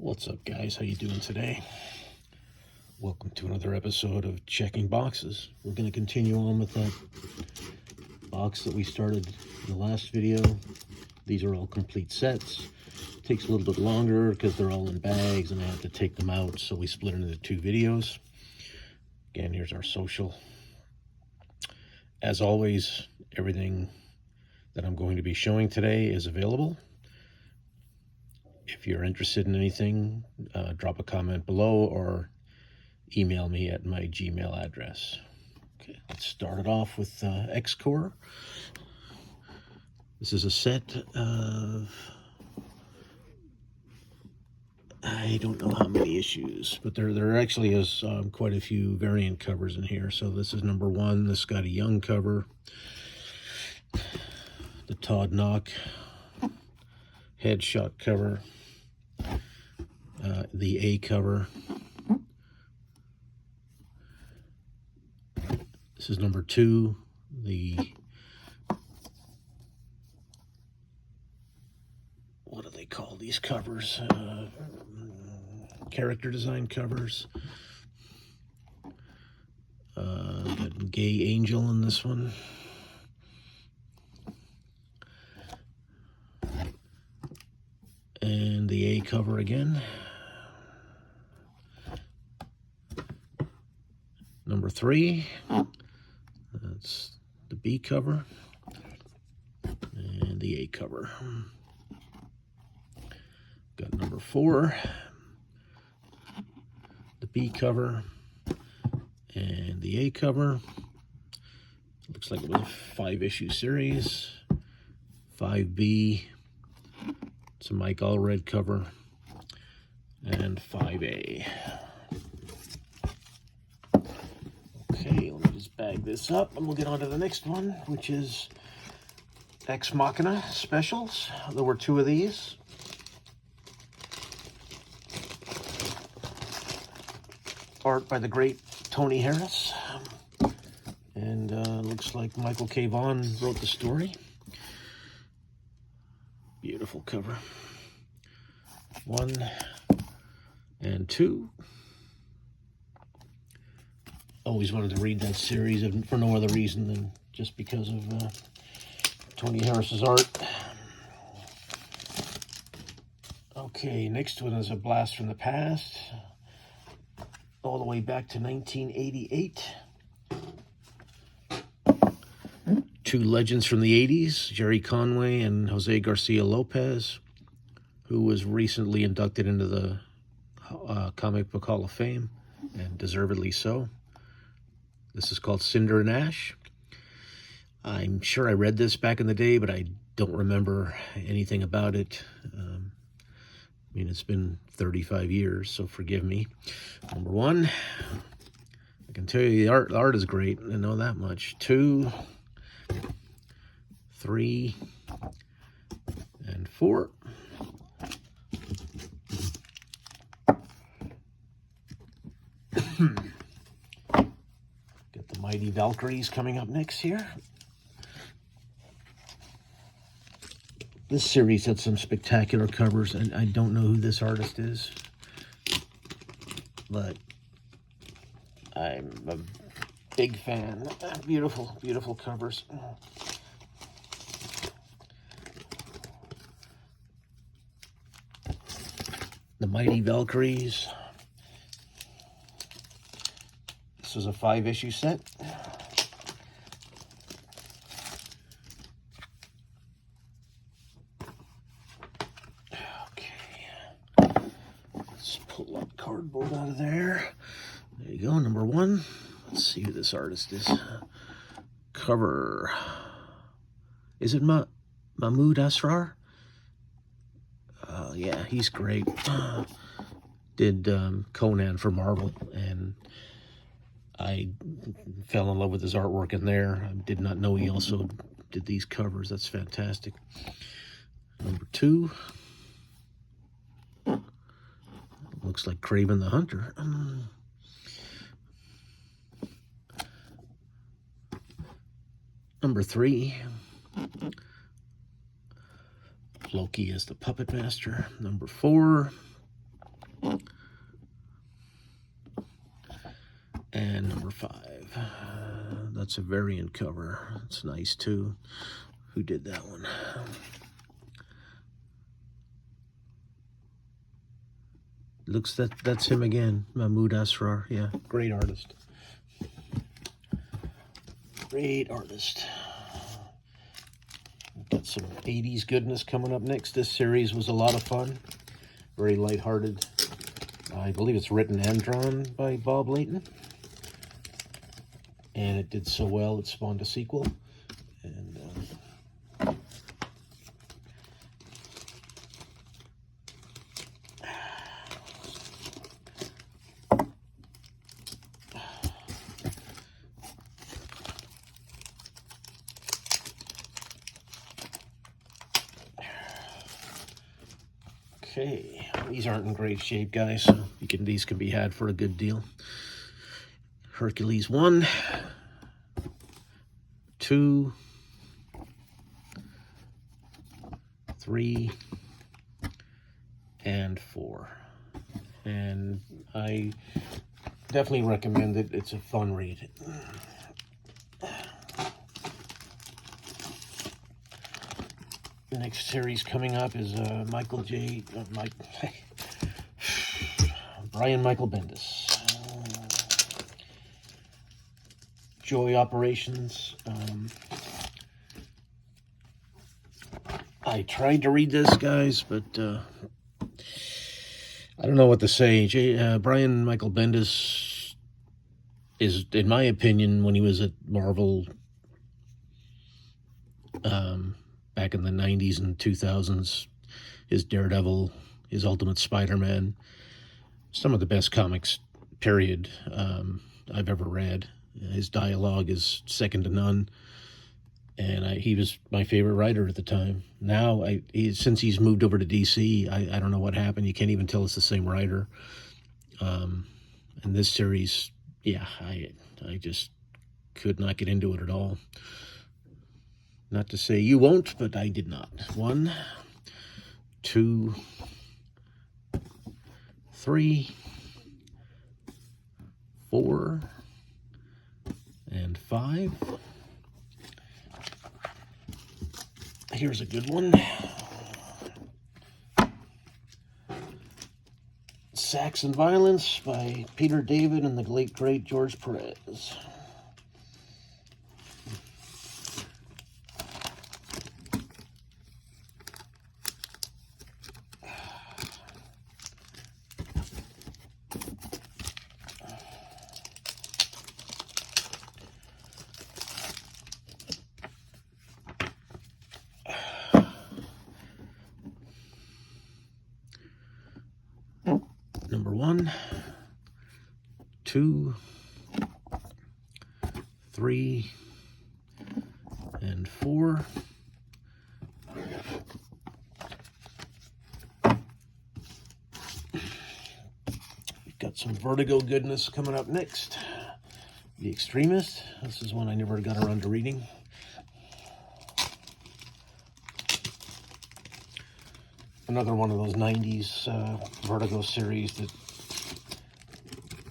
What's up, guys? How you doing today? Welcome to another episode of Checking Boxes. We're going to continue on with that box that we started in the last video. These are all complete sets. It takes a little bit longer because they're all in bags and I have to take them out, so we split it into two videos. Again, here's our social. As always, everything that I'm going to be showing today is available. If you're interested in anything, drop a comment below or email me at my Gmail address. Okay, let's start it off with X-Core. This is a set of, I don't know how many issues, but there actually is quite a few variant covers in here. So this is number 1, the Scotty Young cover, the Todd Knock headshot cover, the A cover. This is number 2, the, what do they call these covers? Character design covers. Got Gay Angel in this one. And the A cover again. Number 3, that's the B cover, and the A cover. Got number 4, the B cover, and the A cover. Looks like it was a 5-issue series. 5B, it's a Mike Allred cover, and 5A. Okay, let me just bag this up and we'll get on to the next one, which is Ex Machina specials. There were 2 of these. Art by the great Tony Harris. And looks like Michael K. Vaughan wrote the story. Beautiful cover. 1 and 2. Always wanted to read that series for no other reason than just because of Tony Harris's art. Okay, next one is a blast from the past, all the way back to 1988. 2 legends from the 80s, Jerry Conway and Jose Garcia Lopez, who was recently inducted into the Comic Book Hall of Fame, and deservedly so. This is called Cinder and Ash. I'm sure I read this back in the day, but I don't remember anything about it. I mean, it's been 35 years, so forgive me. Number 1, I can tell you the art is great. I know that much. 2, 3, and 4. Get the Mighty Valkyries coming up next here. This series had some spectacular covers, and I don't know who this artist is, but I'm a big fan. Beautiful, beautiful covers. The Mighty Valkyries. This is a 5-issue set. Okay. Let's pull that cardboard out of there. There you go, number 1. Let's see who this artist is. Cover. Is it Mahmoud Asrar? Yeah, he's great. Did Conan for Marvel, and I fell in love with his artwork in there. I did not know he also did these covers. That's fantastic. Number 2. Looks like Kraven the Hunter. Number 3. Loki as the Puppet Master. Number 4. And number 5. That's a variant cover. It's nice too. Who did that one? Looks that's him again. Mahmoud Asrar. Yeah, great artist. Great artist. Got some 80s goodness coming up next. This series was a lot of fun. Very lighthearted. I believe it's written and drawn by Bob Layton. And it did so well, it spawned a sequel. And okay, these aren't in great shape, guys, so these can be had for a good deal. Hercules 1, 2, 3, and 4. And I definitely recommend it. It's a fun read. The next series coming up is Brian Michael Bendis. Joy Operations. I tried to read this, guys, but I don't know what to say. Brian Michael Bendis is, in my opinion, when he was at Marvel back in the 90s and 2000s, his Daredevil, his Ultimate Spider-Man, some of the best comics, period, I've ever read. His dialogue is second to none, and he was my favorite writer at the time. Now, since he's moved over to DC, I don't know what happened. You can't even tell it's the same writer. And this series, yeah, I just could not get into it at all. Not to say you won't, but I did not. 1, 2, 3, 4, and 5. Here's a good one. Saxon Violence by Peter David and the late great George Perez. Number 1, 2, 3, and 4. We've got some Vertigo goodness coming up next. The Extremist. This is one I never got around to reading. Another one of those 90s Vertigo series that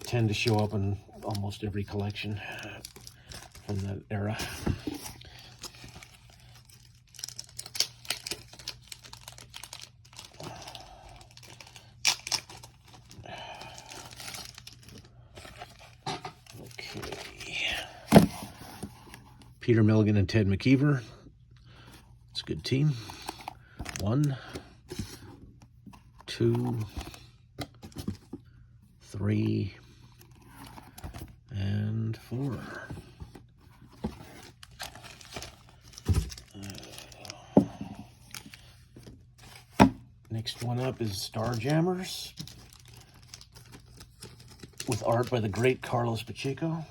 tend to show up in almost every collection from that era. Okay. Peter Milligan and Ted McKeever. It's a good team. 1, 2, 3, and 4. Next one up is Starjammers, with art by the great Carlos Pacheco.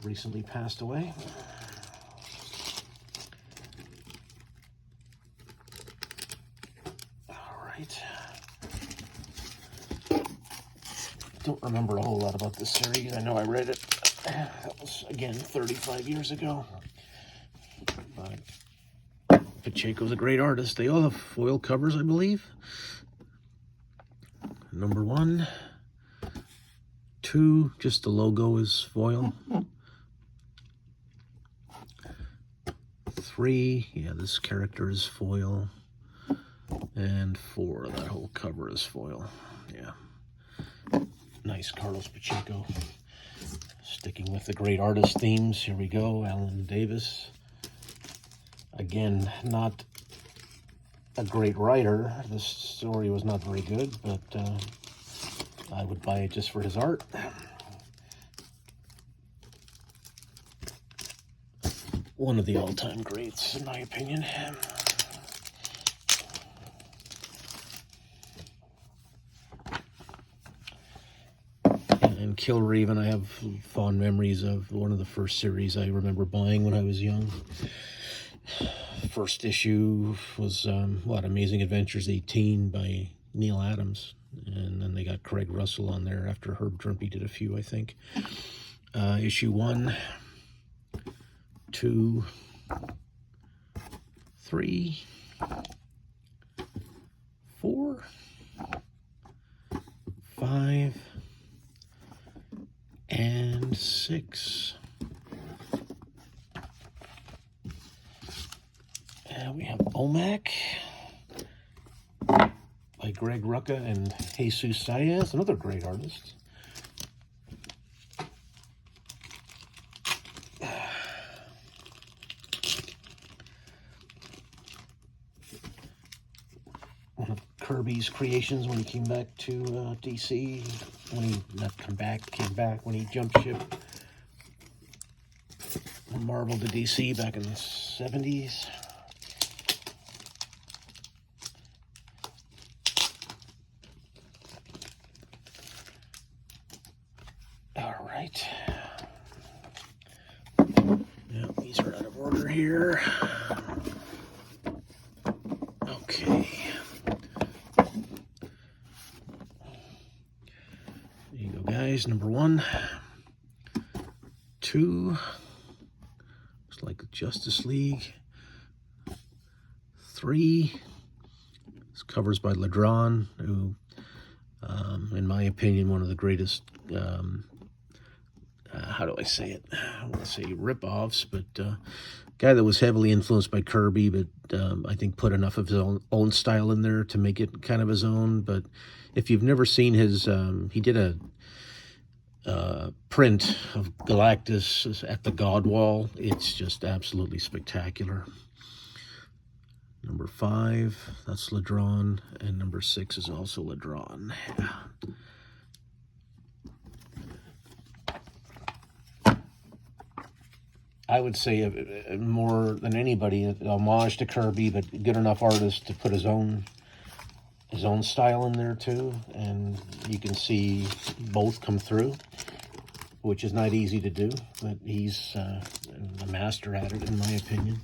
Recently passed away. Don't remember a whole lot about this series. I know I read it. That was, again, 35 years ago. But if it Pacheco's a great artist. They all have foil covers, I believe. Number 1. 2, just the logo is foil. 3, yeah, this character is foil. And 4, that whole cover is foil. Yeah. Nice Carlos Pacheco. Sticking with the great artist themes, here we go. Alan Davis. Again, not a great writer. This story was not very good, but I would buy it just for his art. One of the all-time greats, in my opinion. And Killraven, I have fond memories of one of the first series I remember buying when I was young. First issue was, Amazing Adventures 18 by Neil Adams. And then they got Craig Russell on there after Herb Trimpe did a few, I think. Issue 1, 2, 3, 4, 5, and 6. And we have OMAC by Greg Rucka and Jesus Saez, another great artist. One of Kirby's creations when he came back to DC. When he came back when he jumped ship from Marvel to DC back in the 70s. All right. Yeah, these are out of order here. Okay. There you go, guys. Number 1, 2. Looks like the Justice League. 3. This covers by Ledron, who, in my opinion, one of the greatest. How do I say it? I want to say rip-offs, but guy that was heavily influenced by Kirby, but I think put enough of his own style in there to make it kind of his own. But if you've never seen his, he did a print of Galactus at the God Wall. It's just absolutely spectacular. Number 5, that's Ledron, and number 6 is also Ledron. Yeah. I would say more than anybody, an homage to Kirby, but good enough artist to put his own style in there too, and you can see both come through, which is not easy to do, but he's a master at it, in my opinion.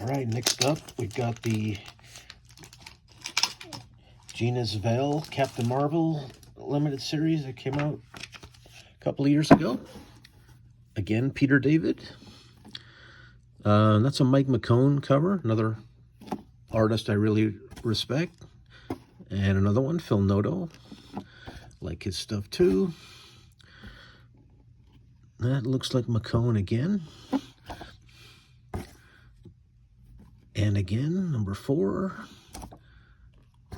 All right, next up, we've got the Gina Zvel Captain Marvel limited series that came out a couple of years ago. Again, Peter David. That's a Mike McKone cover, another artist I really respect. And another one, Phil Noto. Like his stuff too. That looks like McKone again. And again, number 4.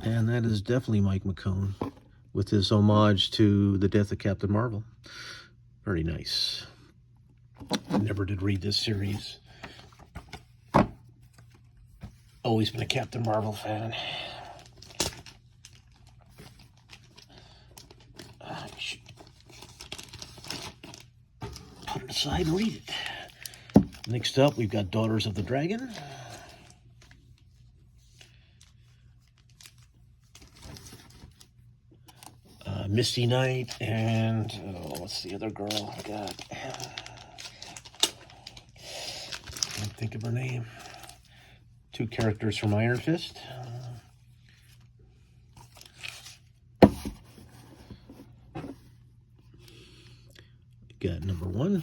And that is definitely Mike McKone with his homage to the death of Captain Marvel. Very nice. I never did read this series. Always been a Captain Marvel fan. I should put it aside and read it. Next up, we've got Daughters of the Dragon. Misty Knight and, what's the other girl? God. Can't think of her name. 2 characters from Iron Fist. Got number 1,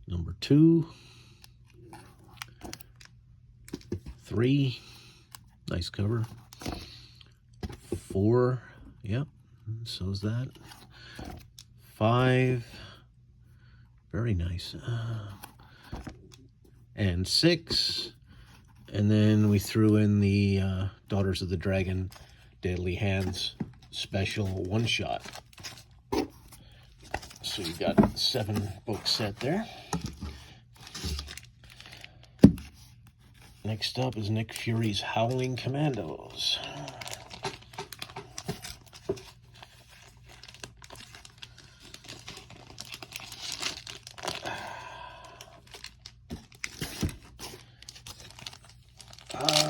number 2, 3, nice cover. 4, yep, so's that. 5, very nice. And 6, and then we threw in the Daughters of the Dragon Deadly Hands special one-shot. So you got 7 book set there. Next up is Nick Fury's Howling Commandos.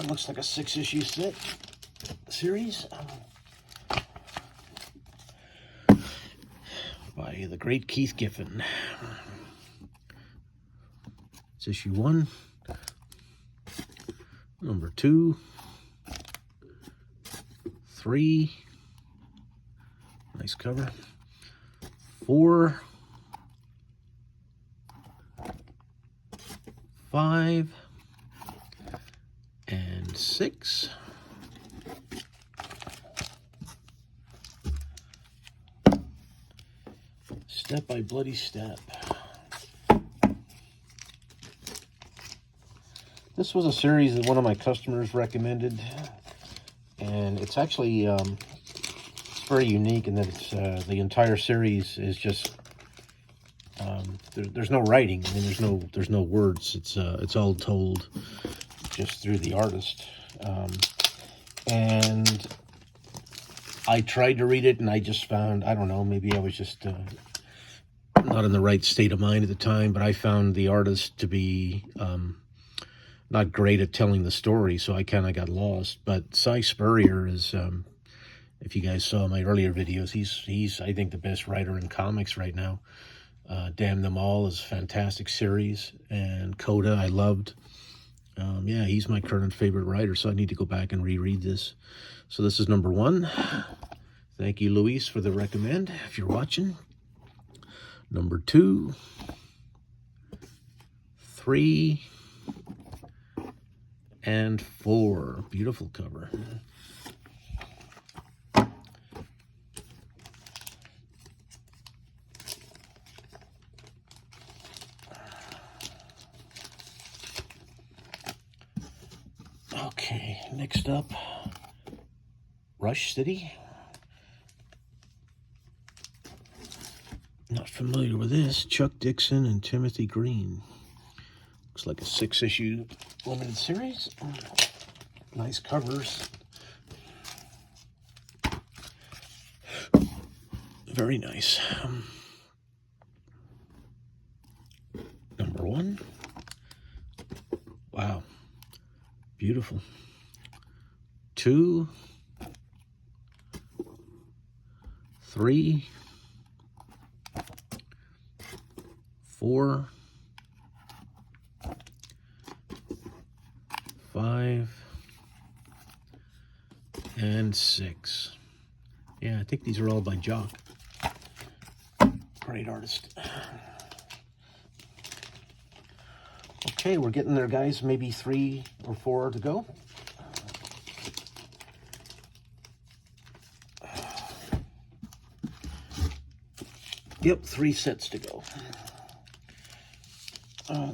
Looks like a 6-issue set series by the great Keith Giffen. It's issue 1, number 2, 3, nice cover, 4, 5, and 6. Step by Bloody Step. This was a series that one of my customers recommended, and it's actually it's very unique in that it's the entire series is just there's no writing. I mean, there's no words. It's all told just through the artist. And I tried to read it, and I just found, I don't know, maybe I was just not in the right state of mind at the time, but I found the artist to be not great at telling the story, so I kind of got lost. But Cy Spurrier is, if you guys saw my earlier videos, he's I think the best writer in comics right now. Damn Them All is a fantastic series, and Coda I loved. Yeah, he's my current favorite writer, so I need to go back and reread this. So this is number 1. Thank you, Luis, for the recommend, if you're watching. Number 2, 3, and 4. Beautiful cover. Okay, next up, Rush City. Not familiar with this. Chuck Dixon and Timothy Green. Looks like a 6-issue limited series. Nice covers. Very nice. Number 1. Wow. Beautiful. 2, 3, 4, 5, and 6. Yeah, I think these are all by Jock. Great artist. Okay, we're getting there, guys. Maybe 3 or 4 to go. Yep, 3 sets to go.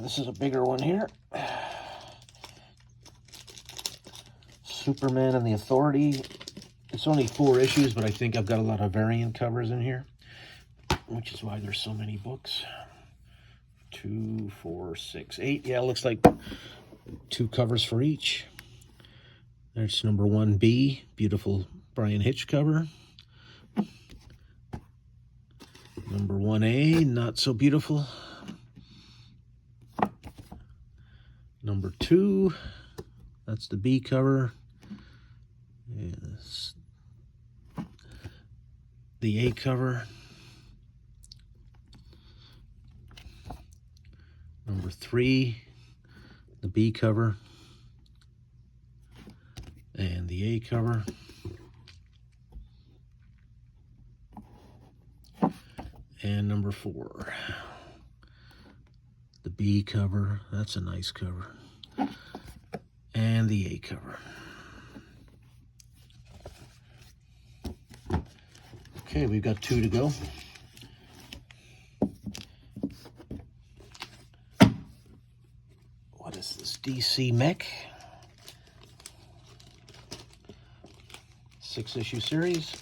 This is a bigger one here. Superman and the Authority. It's only 4 issues, but I think I've got a lot of variant covers in here, which is why there's so many books. 2, 4, 6, 8. Yeah, it looks like 2 covers for each. There's number 1B, beautiful Brian Hitch cover. Number 1A, not so beautiful. Number 2, that's the B cover. Yes. The A cover. Number 3, the B cover. And the A cover. And number 4, the B cover. That's a nice cover. and the A cover. Okay, we've got 2 to go. What is this? DC Mech. 6-issue series.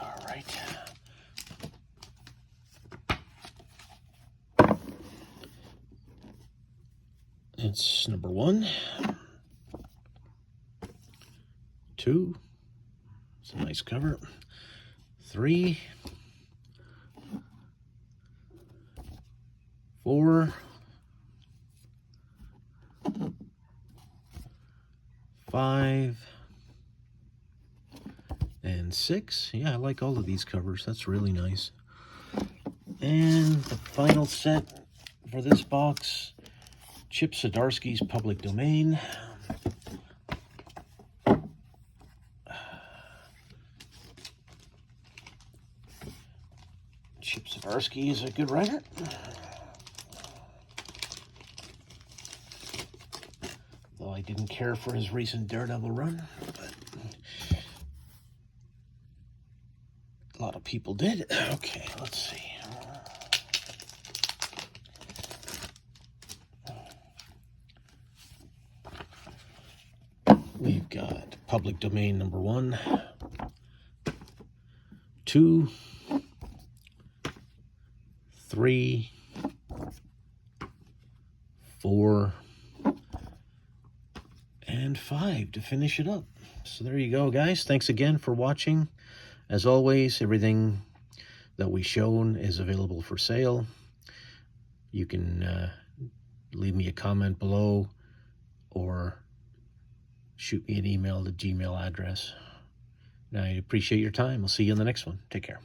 All right. It's number 1, 2. It's a nice cover. 3, 4, 5, and 6. Yeah, I like all of these covers. That's really nice. And the final set for this box, Chip Zdarsky's Public Domain. Chip Zdarsky is a good writer. Though I didn't care for his recent Daredevil run, but a lot of people did. Okay, let's see. We've got Public Domain number 1, 2, 3, 4, and 5 to finish it up. So there you go, guys. Thanks again for watching. As always, everything that we've shown is available for sale. You can leave me a comment below or shoot me an email to Gmail address. And I appreciate your time. I'll see you in the next one. Take care.